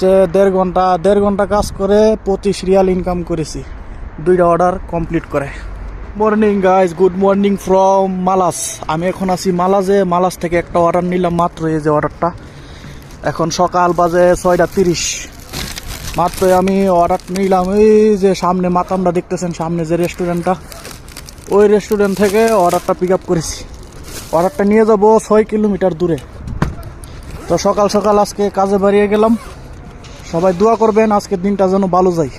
হচ্ছে 1.5 ঘন্টা কাজ করে 25 রিয়াল ইনকাম করেছি, 2টা অর্ডার কমপ্লিট করে। Morning guys, good morning from Mala's. আমি এখন আছি মালাস থেকে একটা অর্ডার নিলাম মাত্র, এই যে অর্ডারটা। এখন সকাল বাজে 6:30। মাত্রই আমি অর্ডার নিলাম। এই যে সামনে মাকামটা দেখতেছেন, সামনে যে রেস্টুরেন্টটা, ওই রেস্টুরেন্ট থেকে অর্ডারটা পিক আপ করেছি। অর্ডারটা নিয়ে যাব 6 কিলোমিটার দূরে। তো সকাল সকাল আজকে কাজে বেরিয়ে গেলাম। সবাই দোয়া করবেন আজকের দিনটা যেন ভালো যায়।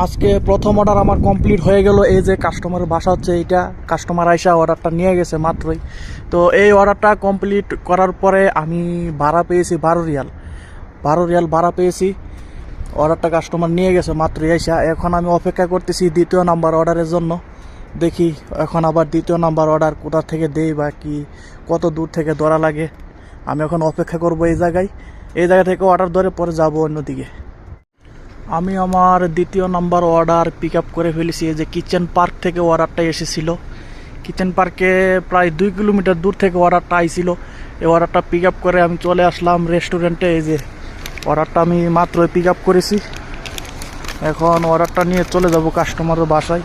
আজকে প্রথম অর্ডার আমার কমপ্লিট হয়ে গেল। এই যে কাস্টমারের বাসা হচ্ছে এইটা, কাস্টমার আইসা অর্ডারটা নিয়ে গেছে মাত্রই। তো এই অর্ডারটা কমপ্লিট করার পরে আমি ভাড়া পেয়েছি 12 রিয়াল ভাড়া পেয়েছি। অর্ডারটা কাস্টমার নিয়ে গেছে মাত্রই আইসা। এখন আমি অপেক্ষা করতেছি 2য় নাম্বার অর্ডারের জন্য। দেখি এখন আবার 2য় নাম্বার অর্ডার কোথা থেকে দেই বা কি কত দূর থেকে ধরা লাগে। আমি এখন অপেক্ষা করব এই জায়গা থেকে অর্ডার ধরে পরে যাব অন্যদিকে। আমি আমার 2য় নাম্বার অর্ডার পিক আপ করে ফেলেছি। এই যে কিচেন পার্ক থেকে অর্ডারটা এসেছিল। কিচেন পার্কে প্রায় 2 কিলোমিটার দূর থেকে অর্ডারটা আইছিল। এই অর্ডারটা পিক আপ করে আমি চলে আসলাম রেস্টুরেন্টে। এই যে অর্ডারটা আমি মাত্রই পিক আপ করেছি। এখন অর্ডারটা নিয়ে চলে যাব কাস্টমারের বাসায়।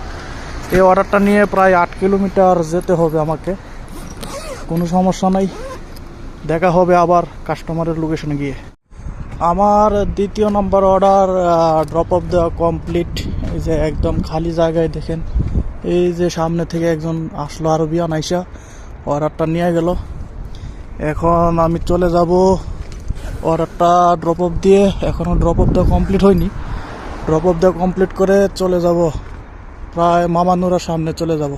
এই অর্ডারটা নিয়ে প্রায় 8 কিলোমিটার যেতে হবে আমাকে। কোনো সমস্যা নাই, দেখা হবে আবার কাস্টমারের লোকেশনে গিয়ে। আমার 2য় নাম্বার অর্ডার ড্রপ অফ দেওয়া কমপ্লিট। এই যে একদম খালি জায়গায় দেখেন, এই যে সামনে থেকে একজন আসলো আরবিয়ান আইসা অর্ডারটা নিয়ে গেল। এখন আমি চলে যাব অর্ডারটা ড্রপ অফ দিয়ে। এখনও ড্রপ অফ দেওয়া কমপ্লিট হয়নি। ড্রপ অফ দেওয়া কমপ্লিট করে চলে যাব প্রায় মামানুরার সামনে চলে যাব।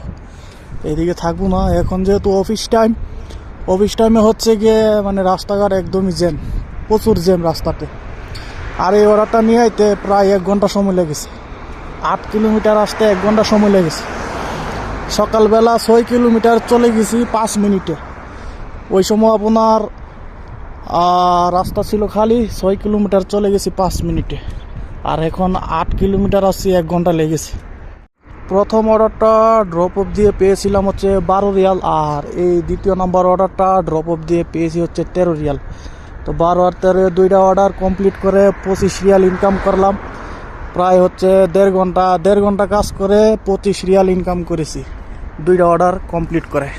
এদিকে থাকবো না এখন, যেহেতু অফিস টাইমে হচ্ছে গিয়ে মানে রাস্তাঘাট একদমই জ্যাম, প্রচুর জ্যাম রাস্তাতে। আর এই অর্ডারটা নিয়ে আইতে প্রায় 1 ঘন্টা সময় লেগেছে। 8 কিলোমিটার আসতে 1 ঘন্টা সময় লেগেছে। সকালবেলা 6 কিলোমিটার চলে গেছি 5 মিনিটে। ওই সময় আপনার রাস্তা ছিল খালি। 6 কিলোমিটার চলে গেছি 5 মিনিটে। আর এখন 8 কিলোমিটার আসছি, 1 ঘন্টা লেগেছে। প্রথম অর্ডারটা ড্রপ অফ দিয়ে পেয়েছিলাম হচ্ছে 12 রিয়াল। আর এই 2য় নাম্বার অর্ডারটা ড্রপ অফ দিয়ে পেয়েছি হচ্ছে 13 রিয়াল। তো 12 আর 13 2টা অর্ডার কমপ্লিট করে 25 রিয়াল ইনকাম করলাম। প্রায় হচ্ছে 1.5 ঘন্টা কাজ করে 25 রিয়াল ইনকাম করেছি, 2টা অর্ডার কমপ্লিট করে।